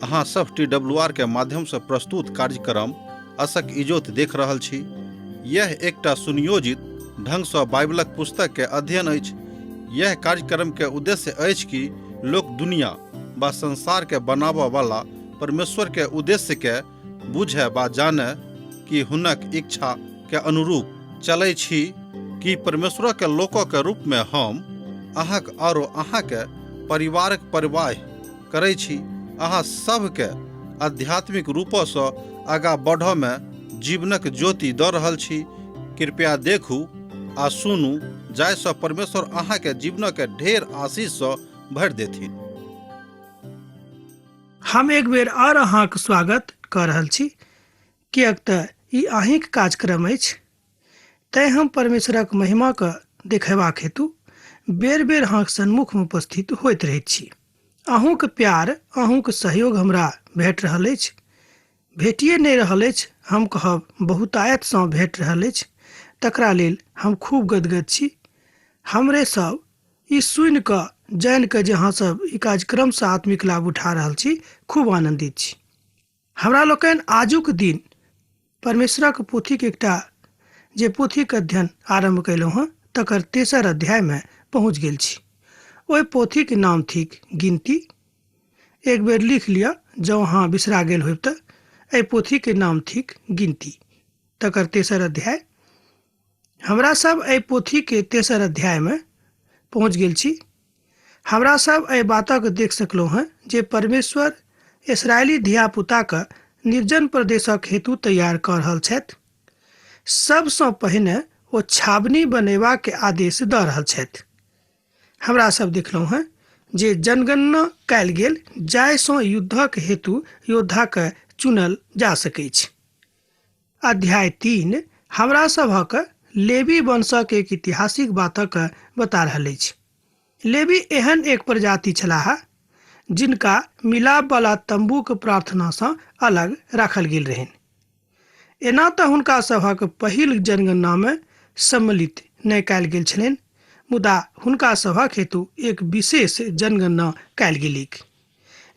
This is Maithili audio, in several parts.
अहाँ सब TWR के माध्यम से प्रस्तुत कार्यक्रम असक इजोत देख रहल छी। यह एकटा सुनियोजित ढंग से बाइबलक पुस्तक के अध्ययन अछि। यह कार्यक्रम के उद्देश्य अछि कि लोक दुनिया व संसार के बनाबऽ वाला परमेश्वर के उद्देश्य के बुझे व जाने कि हुनक इच्छा के अनुरूप चलै छी कि परमेश्वर के लोकों के रूप में हम अहाँक और अहाँ के परिवारक परवाह करै छी। अहाँ सबके आध्यात्मिक रूपों से आगा बढ़ऽ में जीवनक ज्योति दऽ रहल छी। कृपया देखू आ सुनू, जाहिसँ परमेश्वर अहाँ के जीवन के ढेर आशीष से भरि देथिन। हम एक बेर और अहाँक स्वागत कर रहल छी, किएक तऽ ई अहींक कार्यक्रम अछि। तैं हम परमेश्वरक महिमा के देखेबाक हेतु बेर बेर अहाँक सन्मुख में उपस्थित होइत रहैत छी। अहूँक प्यार, अहूँक सहयोग हमरा भेट रहल अछि, भेटिए नहि रहल अछि, हम कहब बहुतायत सँ भेट रहल अछि। तकरा लेल हम खूब गदगद छी। हमरे सब ई सुनि कऽ जानि कऽ जे अहाँ सब ई कार्यक्रम से आत्मिक लाभ उठा रहल छी, खूब आनंदित छी। हमरा लोकनि आजुक दिन परमेश्वरक पोथीक एकटा जे पोथीक अध्ययन आरंभ कयलहुँ हँ, तकर तेसर अध्याय में पहुँच गेल छी। ओहि पोथीक नाम थिक गिनती। एक बेर लिख लिया, जँ अहाँ बिसरा गेल होइब तऽ एहि पोथीके नाम थिक गिनती, तकर तेसर अध्याय। हमरा सब एहि पोथीके तेसर अध्याय में पहुँच गेल छी। हमरा सब एहि बातक देख सकलहुँ हैं जे परमेश्वर इस्राएली धिया पुताके निर्जन प्रदेशक हेतु तैयार कऽ रहल छथि। सबसँ पहिने ओ छावनी बनेबाक आदेश दऽ रहल छथि। हमरा सब देखलहुँ हैं जे जनगणना कयल गेल, जाहिसँ युद्धक हेतु योद्धाके चुनल जा सकैछ। अध्याय 3 हमरा सभक लेवी वंशक एक ऐतिहासिक बातक बता रहल अछि। लेवी एहन एक प्रजाति छलाह जिनका मिलाप वाला तंबूक प्रार्थना सँ अलग राखल गेल रहनि। एना तऽ हुनका सभक पहिल जनगणना में सम्मिलित नहि कयल गेल छलनि, मुदा हुनका सभक हेतु एक विशेष जनगणना कयल गेलीक,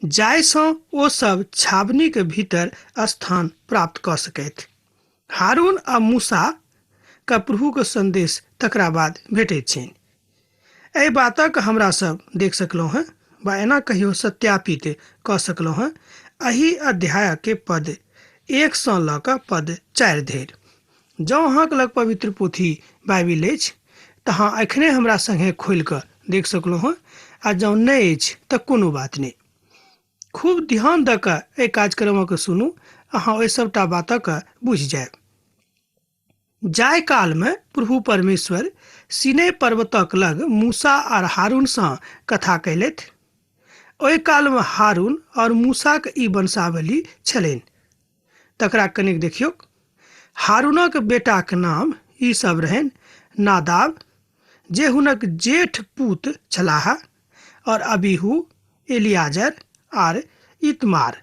जाहिसँ ओ सब छावनी के भीतर स्थान प्राप्त कऽ सकैथ। हारून आ मूसा का प्रभु के संदेश तकरा बाद भेटैत छनि। एहि बातक हमरा सब देख सकलहुँ हैं, वा एना कहियो सत्यापित कऽ सकलहुँ हैं एहि अध्याय के पद 1 सँ लऽ कऽ पद 4 धरि। जँ अहाँक लग पवित्र पोथी बाइबिल अछि तऽ अहाँ एखने हमरा संगे खोलि कऽ देख सकलहुँ हैं, आ जँ नहि अछि तऽ कोनो बात नहि। खूब ध्यान दऽ कऽ एहि कार्यक्रमक सुनू, अहाँ ओहि सभटा बातक बुझि जायब। जाहि काल में प्रभु परमेश्वर सीनै पर्वतक लग मूसा और हारून सँ कथा कयलथि, ओहि काल में हारून और मूसाक ई वंशावली छलनि। तकरा कनिक देखियौ। हारूनक बेटाक नाम ई सब रहनि: नादाब, जे हुनक जेठ पूत छलाह, और अबीहू, एलियाजर और इतमार।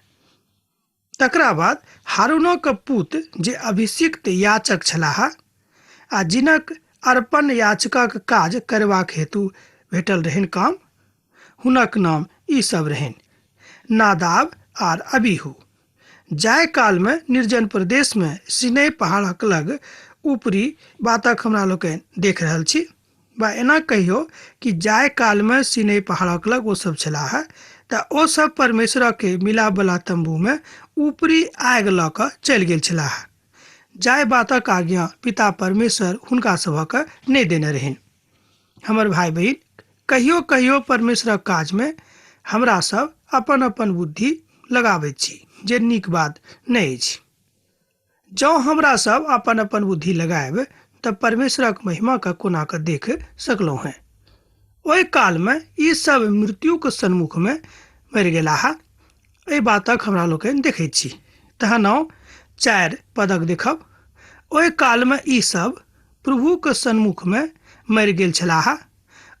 तकरा बाद हारूनक पूत जे अभिषिक्त याचक छलाह, आ जिनक अर्पण याचकक काज करबाक हेतु भेटल रहनि काम, हुनक नाम ई सब रहनि: नादाब और अबीहू। जाहि काल में निर्जन प्रदेश में सीनै पहाड़क लग ऊपरी बातक हमरा लोकनि देख रहल छी, वा एना कहियो कि जाहि काल में सीनै पहाड़क लग ओ सब छलाह, तऽ ओ सब परमेश्वर के मिलाप वाला तंबू में ऊपरी आगि लऽ कऽ चलि गेल छलाह, जाहि बातक आज्ञा पिता परमेश्वर हुनका सभक नहि देने रहनि। हमर भाई बहिन, कहियो कहियो परमेश्वरक काज में हमरा सब अपन अपन बुद्धि लगाबैत छी, जे नीक बात नहि अछि। जँ हमरा सब अपन अपन बुद्धि लगायब तऽ परमेश्वरक महिमा के कोना कऽ देख सकलहुँ हैं। ओहि काल में ई सब मृत्यु के सन्मुख में मरि गेलाह। एहि बातक हमरा लोकनि देखैत छी। तहन आउ 4 पदक देखब। ओहि काल में ई सब प्रभु के सन्मुख में मरि गेल छलाह।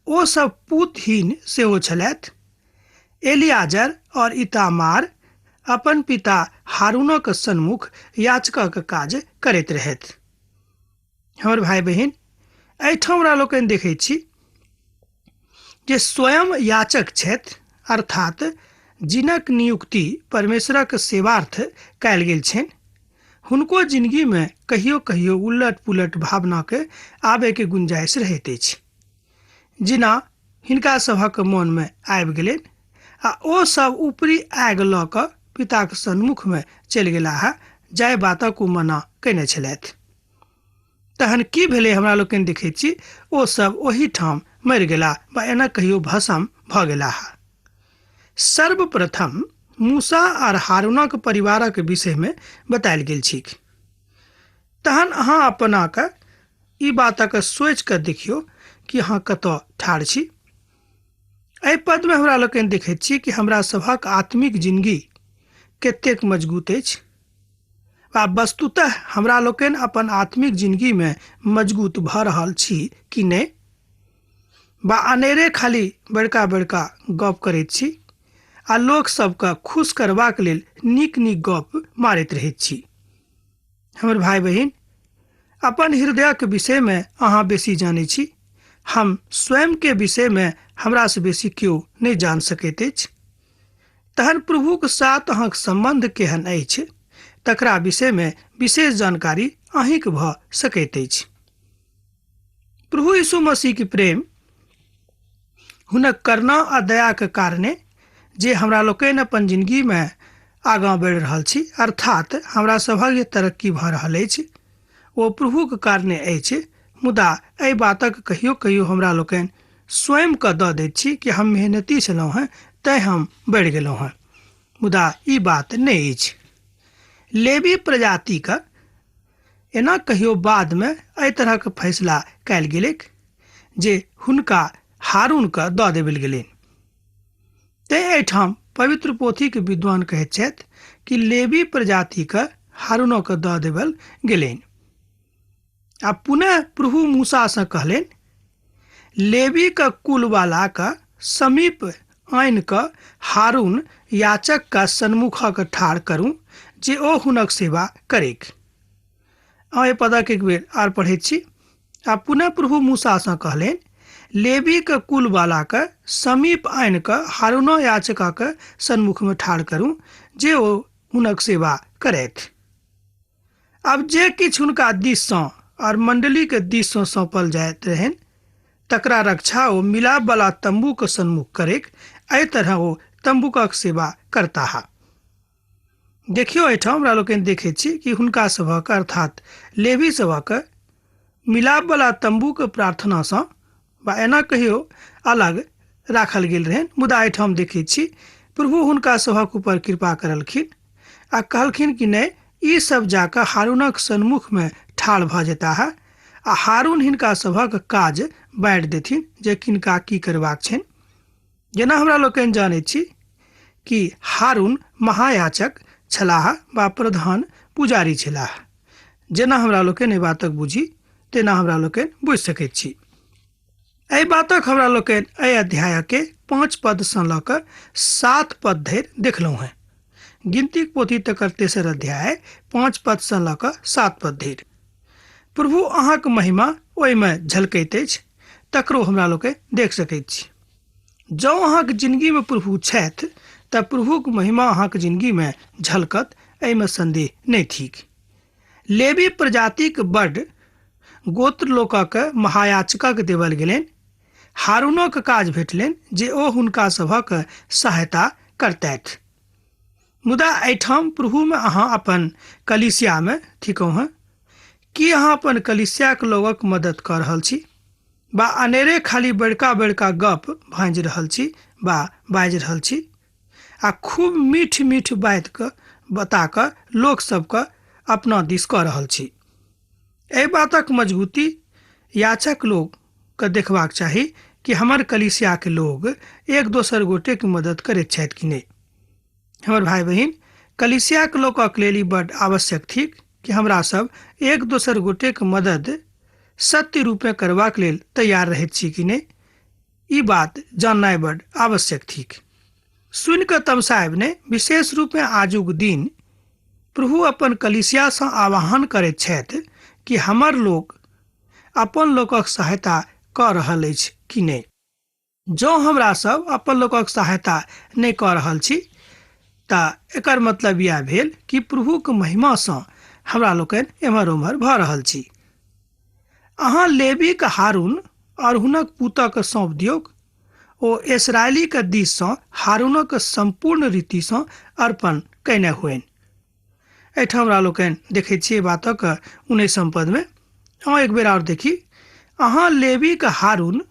ओ सब पूतहीन सेहो छलथि। एलियाजर और इतामार अपन पिता हारूनक सन्मुख याचकक काज करैत रहथि। हमर भाई बहिन, एहिठाम हमरा लोकनि देखैत छी जे स्वयं याचक छथि, अर्थात जिनक नियुक्ति परमेश्वरक सेवार्थ कयल गेल छनि, हुनको जिंदगी में कहियो कहियो उलट पुलट भावना के आबे के गुंजाइश रहैत अछि, जेना हिनका सभक मन में आबि गेलनि आ ओ सब ऊपरी आगि लऽ कऽ पिताक सन्मुख में चलि गेलाह जाय बातक ओ मना कयने छलथि। तहन की भेलै हमरा लोकनि देखैत छी, ओ सब ओही ठाम मरि गेला वा एना कहियो भस्म भऽ गेलाह। सर्वप्रथम मूसा आर हारूनक परिवारक विषय में बतायल गेल छी। तहन अहाँ अपना के ई बातक सोचि कऽ देखियौ कि अहाँ कतऽ ठाढ़ छी। एहि पद में हमरा लोकनि देखैत छी कि हमरा सभक आत्मिक जिंदगी कतेक मजबूत अछि, आ वस्तुतः हमरा लोकनि अपन आत्मिक जिंदगी में मजबूत भऽ रहल छी कि नहि, बा अनेरे खाली बड़का बड़का गप करैत छी आ लोक सबके खुश करबाक लेल नीक नीक गप मारैत रहैत छी। हमर भाई बहिन, अपन हृदयक विषय में अहाँ बेसी जानै छी। हम स्वयं के विषय में हमरा से बेसी केओ नहीं जान सकैत अछि। तहन प्रभुक साथ अहाँक संबंध केहन अछि तकरा विषय में विशेष जानकारी अहींक भऽ सकैत अछि। प्रभु यीशु मसीह के प्रेम, हुनक करुणा आ दया के कारणे जे हमरा लोकनि अपन जिंदगी में आगाँ बढ़ि रहल छी, अर्थात हमरा सभक जे तरक्की भऽ रहल अछि, ओ प्रभुक कारणे अछि। मुदा एहि बातक कहियो कहियो हमरा लोकनि स्वयं के दऽ दैत छी कि हम मेहनती छलहुँ हैं तैं हम बढ़ि गेलहुँ हैं, मुदा ई बात नहि अछि। लेवी प्रजाति का एना कहियो बाद में एहि तरहक फैसला कयल गेलैक जे हुनका हारून के दऽ देबल गेलनि। तैं एहिठाम पवित्र पोथी के विद्वान कहैत छथि कि लेवी प्रजाति के हारूनो के दऽ देबल गेलनि। आ पुनः प्रभु मूसा से कहलनि, लेवी के कुल वाला के समीप आनि कऽ हारून याचक का सन्मुखक ठाढ़ करू जे ओ हुनक सेवा करेक। एहि पदक एक बेर आर पढ़ैत छी। आ पुनः प्रभु मूसा से कहलनि, लेवी के कुल वाला के समीप आनि कऽ हारून याचक के सन्मुख में ठाढ़ करू जे ओ हुनक सेवा करैथ। अब जे किछु हुनका दिस सँ और मंडली के दिस सँ सौंपल जाइत रहनि तकरा रक्षा ओ मिलाप वाला तंबू के सन्मुख करेक। एहि तरह ओ तंबूक सेवा करता है। देखियो एहिठाम हमरा लोकनि देखैत छी कि हुनका सभक अर्थात लेवी सभक मिलाप वाला तंबू के प्रार्थना सँ बा एना कहियो अलग राखल गेल रहनि। मुदा एहिठाम देखैत छी प्रभु हुनका सभक ऊपर कृपा करलखिन आ कहलखिन कि नहि, ई सब जाकर हारूनक सन्मुख में ठाढ़ भऽ जेता है आ हारून हिनका सभक काज बाँटि देथिन जे किनका की करबाक छनि। जेना हमरा लोकनि जानैत छी कि हारून महायाचक छलाह वा प्रधान पुजारी छलाह। जेना हमरा लोकनि एहि बातक बुझी तेना हमरा लोकनि बुझि सकैत छी। एहि बातक हमरा लोकनि एहि अध्याय के 5 पद सँ लऽ कऽ 7 पद धरि देखलहुँ हैं। गिनती पोथी तकर 3 अध्याय 5 पद सँ लऽ कऽ 7 पद धरि। प्रभु अहाँक महिमा ओहिमे झलकैत अछि, तकरो हमरा लोकनि देख सकैत छी। जँ अहाँक जिंदगी में प्रभु छथि तऽ प्रभुक महिमा अहाँक जिंदगी में झलकत, एहिमे संदेह नहि थिक। लेवी प्रजातिक बड़ गोत्र लोकक महायाचकक देवल गेलनि। हारूनक काज भेटलनि जे ओ हुनका सभक सहायता करतैथ। मुदा एहिठाम प्रभु में अहाँ अपन कलीसिया में थिकहुँ हैं। की अहाँ अपन कलीसिया के लोगक मदद कऽ रहल छी, बा अनेरे खाली बड़का बड़का गप भांजि रहल छी बा बाजि रहल छी आ खूब मीठ मीठ बात के बता कऽ लोक सबके अपना दिस कऽ रहल छी। एहि बातक मजबूती याचक लोग के देखबाक चाही कि हमर कलीसिया के लोग एक दोसर गोटे के मदद करैत छथि कि नहीं। हमर भाई बहिन, कलीसिया के लोकक लेल ई बड़ आवश्यक थिक कि हमरा सब एक दोसर गोटे के मदद सत्य रूप में करबाक लेल तैयार रहैत छी कि नहीं, ई बात जाननाइ बड़ आवश्यक थिक। सुनि कऽ तमसायब ने, विशेष रूप में आजुक दिन प्रभु अपन कलीसिया सँ आह्वान करैत छथि कि हमर लोग अपन लोकक सहायता कऽ रहल अछि कि नहीं। जो हमरा सब अपन लोकक सहायता नहीं कऽ रहल छी तऽ एकर मतलब यह भेल कि प्रभुक महिमासँ हमरा लोकनि एम्हर ओम्हर भऽ रहल छी। अहाँ लेवीक हारून और हुनक पुतक सौंप दियौक, ओ इस्राएलीक दिससँ हारूनक संपूर्ण रीतिसँ अर्पण कयने हुएन। एहिठाम हमरा लोकनि देखै छियै बातक 19 पदमे। अहाँ एक बेर और देखी, अहाँ लेवीक हारून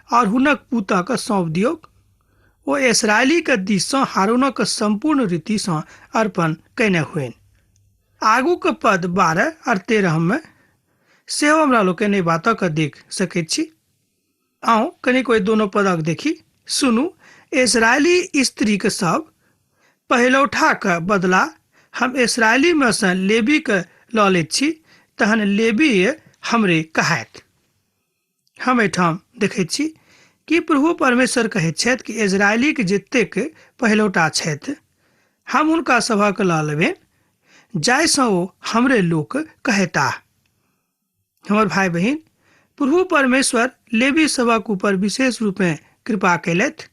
और हुनक पुतक सौंप दियौक, ओ इस्राएलीक दिससँ हारूनक संपूर्ण रीतिसँ अर्पण कयने हुएन। आगूक पद 12 और 13 में सेहो हमरा लोकनि एहि बातक देख सकैत छी। आओ कनिक ओहि दोनों पदक देखी। सुनू, इस्राएली स्त्रीक सब पहिलौठाक बदला हम इस्राएली में से लेवीक लऽ लैत छी, तहन लेवी हमरे कहाइत। हम एहिठाम देखैत छी कि प्रभु परमेश्वर कहैत छथि कि इस्राएलीक जतेक पहिलौठा छथि हम हुनका सभक लऽ लेबनि, जाहिसँ ओ हमरे लोक कहेताह। हमर भाई बहिन, प्रभु परमेश्वर लेवी सभक ऊपर विशेष रूपे कृपा कयलथि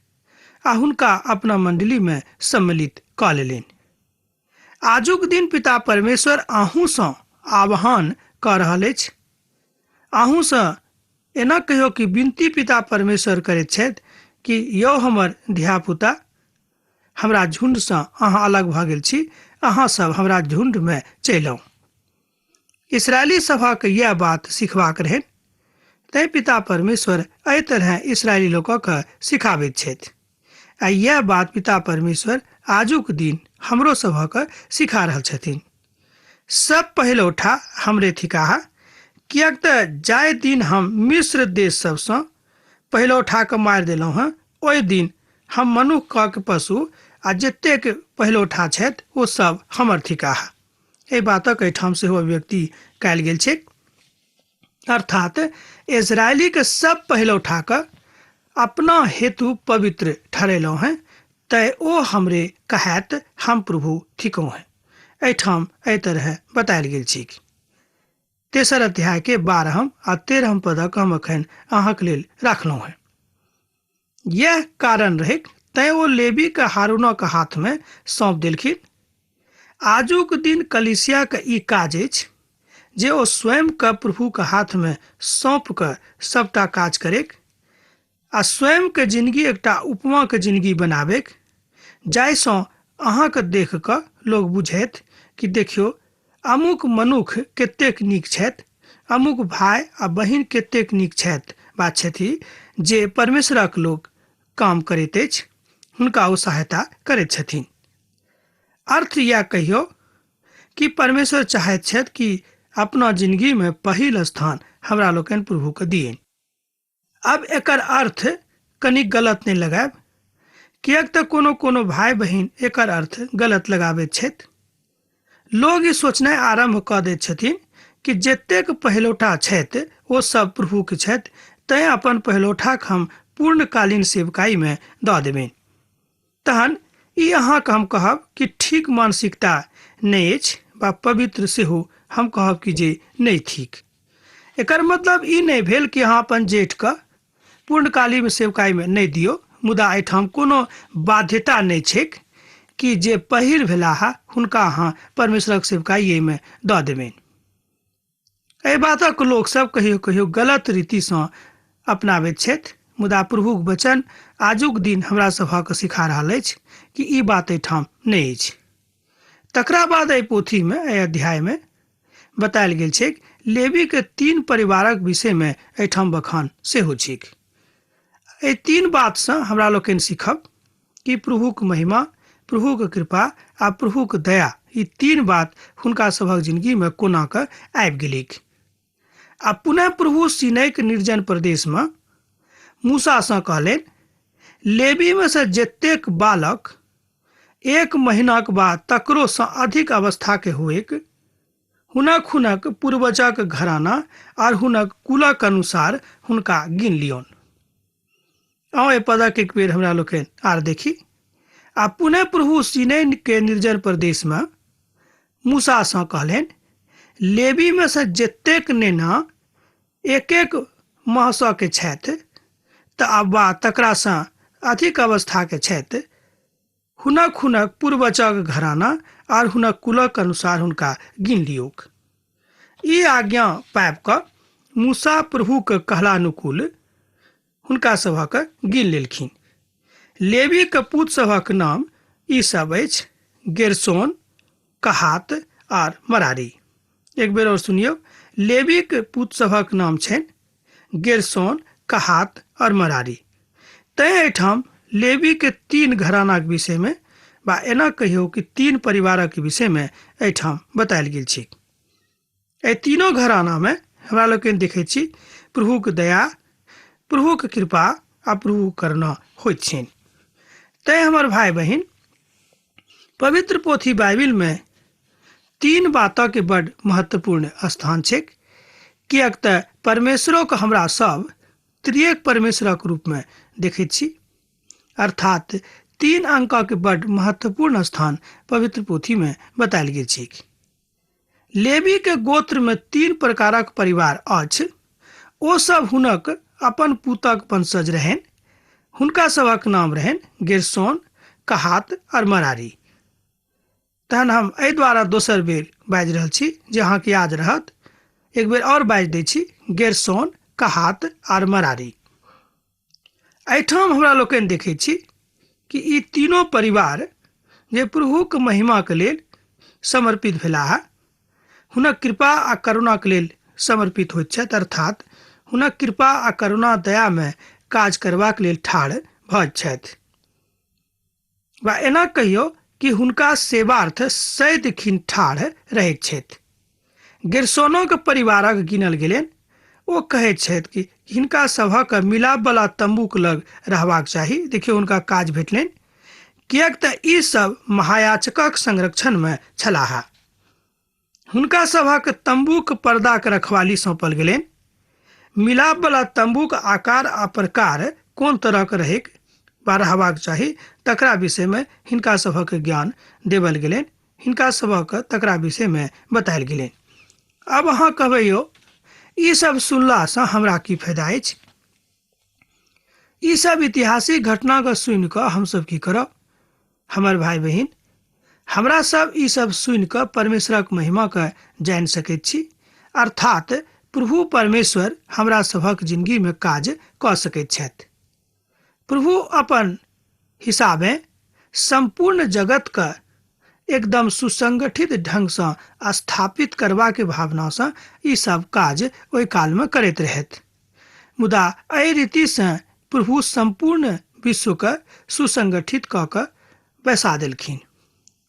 आ हुनका अपना मंडली में सम्मिलित कऽ लेलनि। आजुक दिन पिता परमेश्वर अहूँसँ आह्वान कऽ रहल अछि। अहूँसँ एना कहियो कि विनती पिता परमेश्वर करैत छथि कि यौ हमर धियापुता, हमरा झुंडसँ अहाँ अलग भऽ गेल छी, अहाँ सब हमरा झुंड में चलि आउ। इस्राएली सभक यह बात सिखबाक रहनि, तैं पिता परमेश्वर एहि तरह इस्राएली लोकक सिखाबैत छथि। आ यह बात पिता परमेश्वर आजुक दिन हमरो सभक सिखा रहल छथिन। सब पहिलौठा हमरे थिकाह, किएक तऽ जाहि दिन हम मिस्र देश सबसँ पहिलौठाके मारि देलहुँ हँ, ओहि दिन हम मनुष्यक पशु आ जतेक पहिलौठा छथि ओ सब हमर थिकाह। एहि बातक एहिठाम सेहो अभिव्यक्ति कयल गेल छै। अर्थात इस्राएलीके सब पहिलौठाके अपना हेतु पवित्र ठहरेलहुँ हैं, तै ओ हमरे कहैत हम प्रभु थिकहुँ हैं। एहिठाम एहि तरह बतायल गेल छै। 3 अध्याय के 12 आ 13 पदक हम अखन अहाँक लेल रखलहुँ हैं। यह कारण रहै तैं ओ लेवी के हारूनक हाथ में सौंप देलखिन। आजुक दिन कलीसिया के ई काज अछि जे ओ स्वयं के प्रभु के हाथ में सौंप कऽ सबटा काज करेक आ स्वयं के जिंदगी एकटा उपमा के जिंदगी बनाबेक, जाहिसँ अहाँके देख कऽ लोग बुझैत कि देखियो अमुक मनुख कतेक नीक छथि, अमुक भाई आ बहिन कतेक नीक छथि वा छथि जे परमेश्वरक लोक काम करैत अछि, हुनका ओ सहायता करैत छथिन। अर्थ यह कहियो कि परमेश्वर चाहैत छथि कि अपना जिंदगी में पहिल स्थान हमरा लोकनि प्रभु के दियनि। अब एकर अर्थ कनी गलत नहीं लगायब, किएक तऽ कोनो भाई बहिन एकर अर्थ गलत लगाबैत छथि। लोग ई सोचनाइ आरंभ कऽ दैत छथिन कि जतेक पहिलौठा छथि ओ सब प्रभु के छथि, तैं अपन पहिलौठाक हम पूर्णकालीन सेवकाई में दऽ देबनि। तहन ई अहाँके हम कहब कि ठीक मानसिकता नहीं अछि वा पवित्र सेहो हम कहब कि जे नहीं ठीक। एकर मतलब ई नहीं भेल कि अहाँ अपन जेठके पूर्णकालीन सेवकाई में नहीं दियौ, मुदा एहिठाम कोनो बाध्यता नहीं छैक कि जे पहिल भेलाह हुनका अहाँ परमेश्वरक सेवकाई में दऽ देबनि। एहि बातक लोक सब कहियो कहियो गलत रीतिसँ अपनाबैत छथि, मुदा प्रभुक वचन आजुक दिन हमरा सभक सिखा रहल अछि कि ई बात एहिठाम नहीं अछि। तकरा बाद एहि पोथी में एहि अध्याय में बतायल गेल छै लेवी के 3 परिवारक विषय में एहिठाम बखान सेहो छै। एहि 3 बातसँ हमरा लोकनि सीखब कि प्रभुक महिमा, प्रभुक कृपा आ प्रभुक दया, ई 3 बात हुनका सभक जिंदगी में कोना कऽ आबि गेलिक। आ पुनः प्रभु सीनै निर्जन प्रदेश में मूसासँ कहलनि, लेवी में से जतेक बालक 1 महीनाक बाद तकरोसँ अधिक अवस्था के हुएक, हुनक पूर्वजक घराना और हुनक कुलक अनुसार हुनका गिन लियौन। आओ ए पदक एक बेर हमरा लोकनि आर देखी। आ पुनः प्रभु सीनै के निर्जन प्रदेश में मूसासँ कहलनि, लेवी में से जतेक नेना 1 माह के छथि तऽ आब तकरासँ अधिक अवस्थाके छथि हुनक पूर्वजक घराना और हुनक कुलक अनुसार हुनका गिन लियौक। ई आज्ञा पाबि कऽ मूसा प्रभुके कहलानुकूल हुनका सभक गिन लेलखिन। लेवीके पुत्र सभक नाम ई सब अछि, गेरशोन, कहात और मरारी। एक बेर और सुनियौ, लेवीके पुत्र सभक नाम छनि गेरशोन, कहात और मरारी। तैं एहिठाम लेवी के 3 घरानाक विषयमे बा एना कहियौ कि 3 परिवारक विषयमे एहिठाम बतायल गेल छै। एहि तीनों घरानामे हमरा लोकनि देखै छी प्रभुके दया, प्रभुके कृपा आ प्रभु करुणा होइत छनि। तैं हमर भाई बहिन, पवित्र पोथी बाइबिलमे 3 बातके बड़ महत्वपूर्ण स्थान छै, किएक तऽ परमेश्वरोके हमरा सब त्रिएक परमेश्वरक रूपमे देखैत छी, अर्थात 3 अंकके बड़ महत्वपूर्ण स्थान पवित्र पोथीमे बतायल गेल छै। लेवी के गोत्र में 3 प्रकारक परिवार अछि। ओ सब हुनक अपन पुतक वंशज रहनि। हुनका सभक नाम रहनि गेरशोन, कहात और मरारी। तहन हम एहि द्वारा दोसर बेर बाजि रहल छी जे अहाँके याद रहत। एक बेर और बाजि दै छी, गेरशोन, कहात और मरारी। एहिठाम हमरा लोकनि देखै छी कि ई तीनों परिवार जे प्रभुके महिमाके लेल समर्पित भेलाह, हुनक कृपा आ करुणाके लेल समर्पित होइत छथि, अर्थात हुनक कृपा आ करुणा दयामे काज करबाक लेल ठाढ़ भऽ छथि। वा एना कहियौ कि हुनका सेवार्थ सदिखन ठाढ़ रहैत छथि। गेरशोनोके परिवारक गिनल गेलनि। ओ कहैत छथि कि हिनका सभक मिलापवला तम्बूक लग रहबाक चाही। देखियौ हुनका काज भेटलनि, किएक तऽ ई सब महायाजकक संरक्षणमे छलाह। हुनका सभक तम्बूक पर्दाक रखवाली सौंपल गेलनि। मिलापवला तम्बूक आकार आ प्रकार कोन तरहक रहबाक चाही तकरा विषयमे हिनका सभक ज्ञान देवल गेलनि। हिनका सभक तकरा विषयमे बतायल गेलनि। अब अहाँ कहबै यौ, ई सब सुनलासँ हमरा की फायदा अछि? ई सब ऐतिहासिक घटनाके सुनि कऽ हमसब की करब? हमर भाई बहिन, हमरा सब ई सब सुनि कऽ परमेश्वरक महिमाके जानि सकैत छी, अर्थात प्रभु परमेश्वर हमरा सभक जिंदगीमे काज कऽ सकैत छथि। प्रभु अपन हिसाबे संपूर्ण जगतके एकदम सुसंगठित ढंगसँ स्थापित करबाके भावनासँ ई सब काज ओहि कालमे करैत रहथि। मुदा एहि रीतिसँ प्रभु संपूर्ण विश्वके सुसंगठित कऽ कऽ बैसा देलखिन।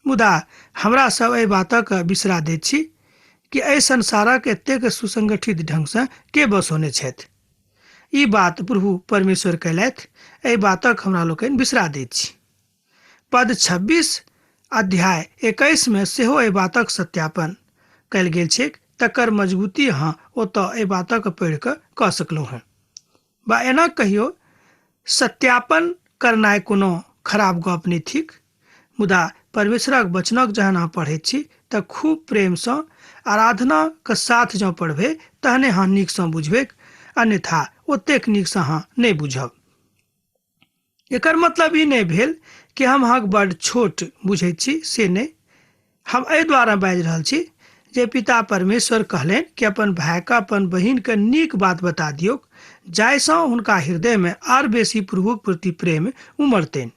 मुदा हमरा सब एहि बातक बिसरा दैत छी कि एहि संसारक एतेक सुसंगठित ढंगसँ के बसौने छथि। ई बात प्रभु परमेश्वर कयलथि। एहि बातक हमरा लोकनि बिसरा दैत छी। पद 26 अध्याय 21 में सेहो एहि बातक सत्यापन कयल गेल छै। तकर मजबूती अहाँ ओतऽ एहि बातक पढ़ि कऽ कऽ सकलहुँ हैं। बा एना कहियौ, सत्यापन करनाइ कोनो खराब गप नहि थिक। मुदा परमेश्वरक वचनक जहन अहाँ पढ़ैत छी तऽ खूब प्रेमसँ आराधनाके साथ जँ पढ़बै तहने अहाँ नीकसँ बुझबै, अन्यथा ओतेक नीकसँ अहाँ नहि बुझब। एकर मतलब ई नहि भेल कि हम अहाँके बड्ड छोट बुझैत छी, से नहि। हम एहि दुआरे बाजि रहल छी जे पिता परमेश्वर कहलनि कि अपन भाइके, अपन बहिनके नीक बात बता दियौ, जाहिसँ हुनका हृदयमे आर बेसी प्रभुक प्रति प्रेम उमड़तनि।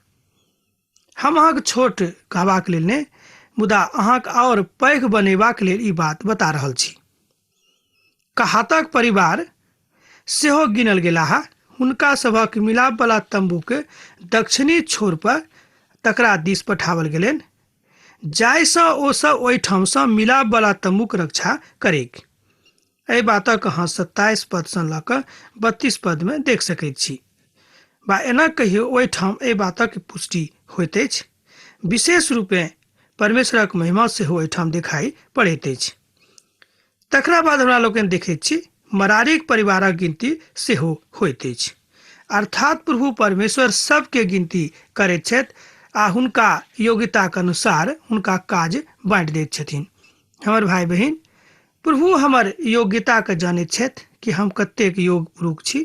हम अहाँके छोट कहबाक लेल नहि, मुदा अहाँके और पैघ बनेबाक लेल ई बात बता रहल छी। कहातक परिवार सेहो गिनल गेलाह। हुनका सभक मिलापवला तम्बूके दक्षिणी छोर पर तकरा दिस पठावल गेलनि, जाहिसँ ओसभ ओहिठामसँ मिलापवला तम्बूक रक्षा करैक। एहि बातक अहाँ 27 पदसँ लऽ कऽ 32 पदमे देख सकैत छी। बा एना कहियौ, ओहिठाम एहि बातक पुष्टि होइत अछि। विशेष रूपे परमेश्वरक महिमा सेहो ओहिठाम देखाइ पड़ैत अछि। तकरा बाद हमरा लोकनि देखैत छी मरारीक परिवारक गिनती सेहो होइत अछि, अर्थात प्रभु परमेश्वर सबके गिनती करैत छथि आ हुनका योग्यताके अनुसार हुनका काज बाँटि दैत छथिन। हमर भाई बहिन, प्रभु हमर योग्यताके जानैत छथि कि हम कतेक योग्य पुरुष छी।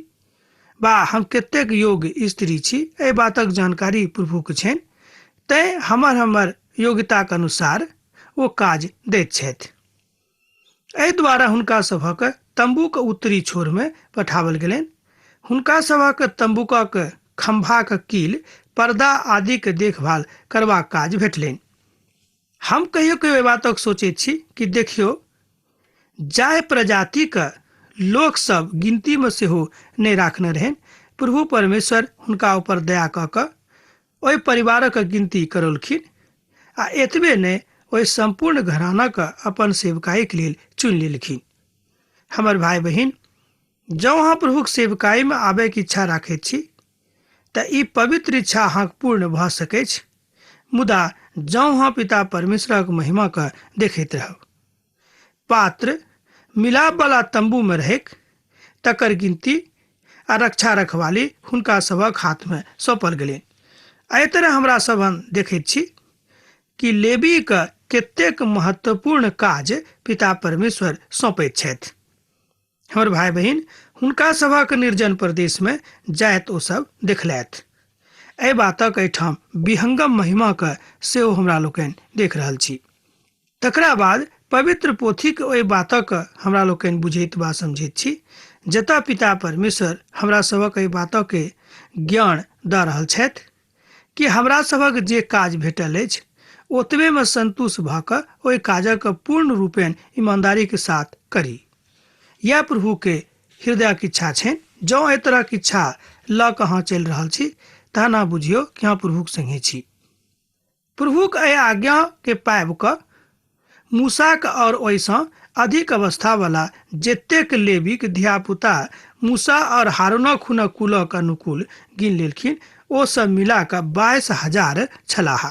बा हम कतेक योग्य स्त्री छी एहि बातक जानकारी प्रभुक छनि, तैँ हमर योग्यताक अनुसार ओ काज दैत छथि। एहि द्वारा हुनका सभक तम्बूक उत्तरी छोर में पठाओल गेलनि। हुनका सभक तम्बूकक खम्भाक कील, पर्दा आदि के देखभाल करबाक काज भेटलनि। हम कहियो कहियो बातक सोचैत छी कि देखियो, जाहि प्रजातिक लोक सब गिनती में सेहो नहीं राखने रहनि, प्रभु परमेश्वर हुनका ऊपर दया कऽ कऽ ओहि परिवारक गिनती करौलखिन आ एतबे नहि ओहि संपूर्ण घरानाक अपन सेवकाईक लेल चुनि लेलखिन। हमर भाई बहिन, जँ अहाँ प्रभुक सेवकाई में आबैके इच्छा राखैत छी तऽ ई पवित्र इच्छा अहाँक पूर्ण भऽ सकैत छै, मुदा जँ अहाँ पिता परमेश्वरक महिमा के देखैत रहब। पात्र मिलाप वाला तंबू में रहैक तकर गिनती आ रक्षा रखवाली हुनका सभक हाथ में सौंपल गेलनि। एहि तरह हमरा सभन देखैत छी कि लेवी के कतेक महत्वपूर्ण काज पिता परमेश्वर सौंपैत छथि। हमर भाई बहिन, हुनका सभक निर्जन प्रदेश में जाइत ओ सब देखलथि। एहि बातक एहिठाम विहंगम महिमा के सेहो हमरा लोकनि देख रहल छी। तकरा बाद पवित्र पोथी के ओहि बातक हमरा लोकनि बुझैत वा समझैत छी जतऽ पिता परमेश्वर हमरा सभक एहि बातक के ज्ञान दऽ रहल छथि कि हमरा सभक जे काज भेटल अछि ओतबे में संतुष्ट भऽ कऽ ओहि काजक पूर्ण रूपेण ईमानदारी के साथ करी। यह प्रभु के हृदय की इच्छा छनि। जँ एहि तरह की इच्छा लऽ कऽ अहाँ चलि रहल छी तहन अहाँ बुझियौ कि अहाँ प्रभुक संगे छी। प्रभुक एहि आज्ञा के पाबि कऽ मूसाक और ओहिसँ अधिक अवस्था वाला जतेक लेवीक धियापुता मूसा और हारूनक हुनक कुलक अनुकूल गिन लेलखिन, ओ सब मिला कऽ 22,000 छलाह।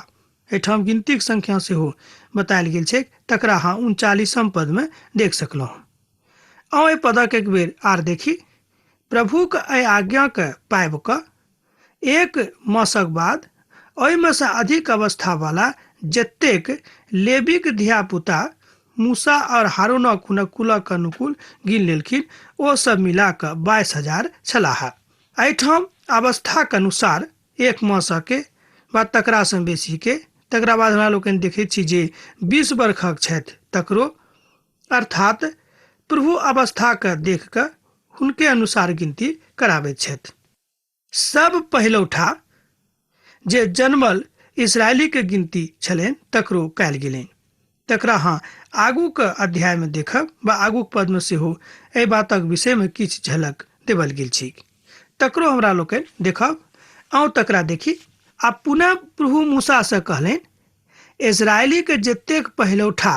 एहिठाम गिनतीक संख्या सेहो बतायल गेल छै, तकरा अहाँ 39 पद में देख सकलहुँ। आउ एहि पदक एक बेर आर देखी। प्रभुक एहि आज्ञा के पाबि कऽ 1 मासक बाद ओहिमे से अधिक अवस्था वाला जतेक लेवीक धियापुता मूसा और हारूनक हुनक कुलक अनुकूल गिन लेलखिन, ओ सब मिला कऽ 22,000 छलाह। एहिठाम अवस्थाक अनुसार 1 मासक के वा तकरा सँ बेसी के, तकरा बाद हमरा लोकनि देखैत छी जे 20 वर्षक छथि तकरो, अर्थात प्रभु अवस्था के देख कऽ हुनके अनुसार गिनती कराबैत छथि। सब पहिलौठा जे जन्मल इसराइली के गिनती छलनि तकरो कयल गेलनि। तकरा अहाँ आगूक अध्याय में देखब वा आगूक पद में सेहो एहि बातक विषय में किछु झलक देवल गेल छै, तकरो हमरा लोकनि देखब। आउ तकरा देखी। आ पुनः प्रभु मूसा से कहलनि, इस्राएली के जतेक पहिलौठा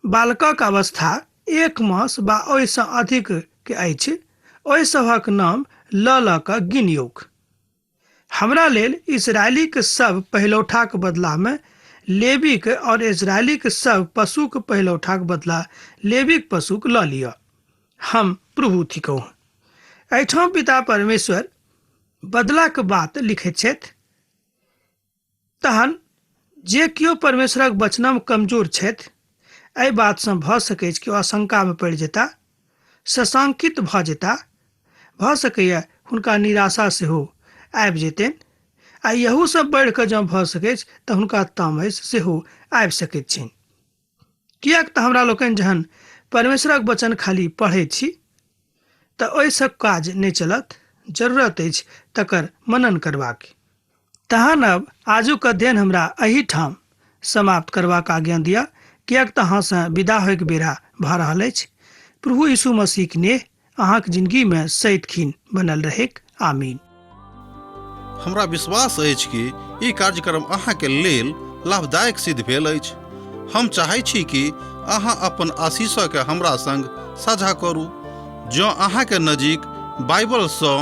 बालकक अवस्था 1 मास वा ओहिसँ अधिक के अछि, ओहि सभक नाम लऽ कऽ गिनियौक। हमरा लेल इस्राएली के सब पहिलौठा के बदला में लेवी के और इस्राएली के सब पशु के पहिलौठा के बदला लेवी के पशु के लऽ लिअ। हम प्रभु थिकौं। एहिठाम पिता परमेश्वर बदला के बात लिखैत छथि। तहन जे कियो परमेश्वरक वचन में कमजोर छथि, एहि बात सँ भऽ सकै छै कि आशंका में पड़ि जेता, शशांकित भऽ जेता, भऽ सकैए हुनका निराशा सेहो आबि जेतनि, आ यहू सब बढ़ि कऽ जँ भऽ सकै छै तऽ हुनका तामस सेहो आबि सकैत छनि। किएक तऽ हमरा लोकनि जहन परमेश्वरक वचन खाली पढ़ैत छी तऽ ओहिसँ काज नहि चलत, जरूरत अछि तकर मनन करबाक। तहन अब आजुक अध्ययन हमरा एहिठाम समाप्त करबाक आज्ञा दिअ, किएक तऽ अहाँसँ विदा होइके बेरा भऽ रहल अछि। प्रभु यीशु मसीहक नेह अहाँक जिंदगी में सदिखन बनल रहैक। आमीन। हमरा विश्वास अछि कि ई कार्यक्रम अहाँके लेल लाभदायक सिद्ध भेल अछि। हम चाहै छी कि अहाँ अपन आशीषके हमरा संग साझा करू। जँ अहाँके नजीक बाइबलसँ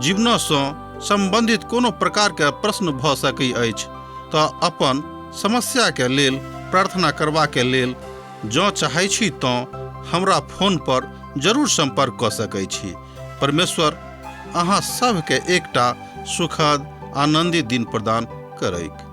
जीवनसँ संबंधित कोनो प्रकारके प्रश्न भऽ सकै अछि तऽ अपन समस्याके लेल प्रार्थना करबाके लेल जँ चाहै छी तऽ हमरा फोन पर जरूर संपर्क कऽ सकै छी। परमेश्वर अहाँ सबके एकटा सुखद आनंदित दिन प्रदान करैक।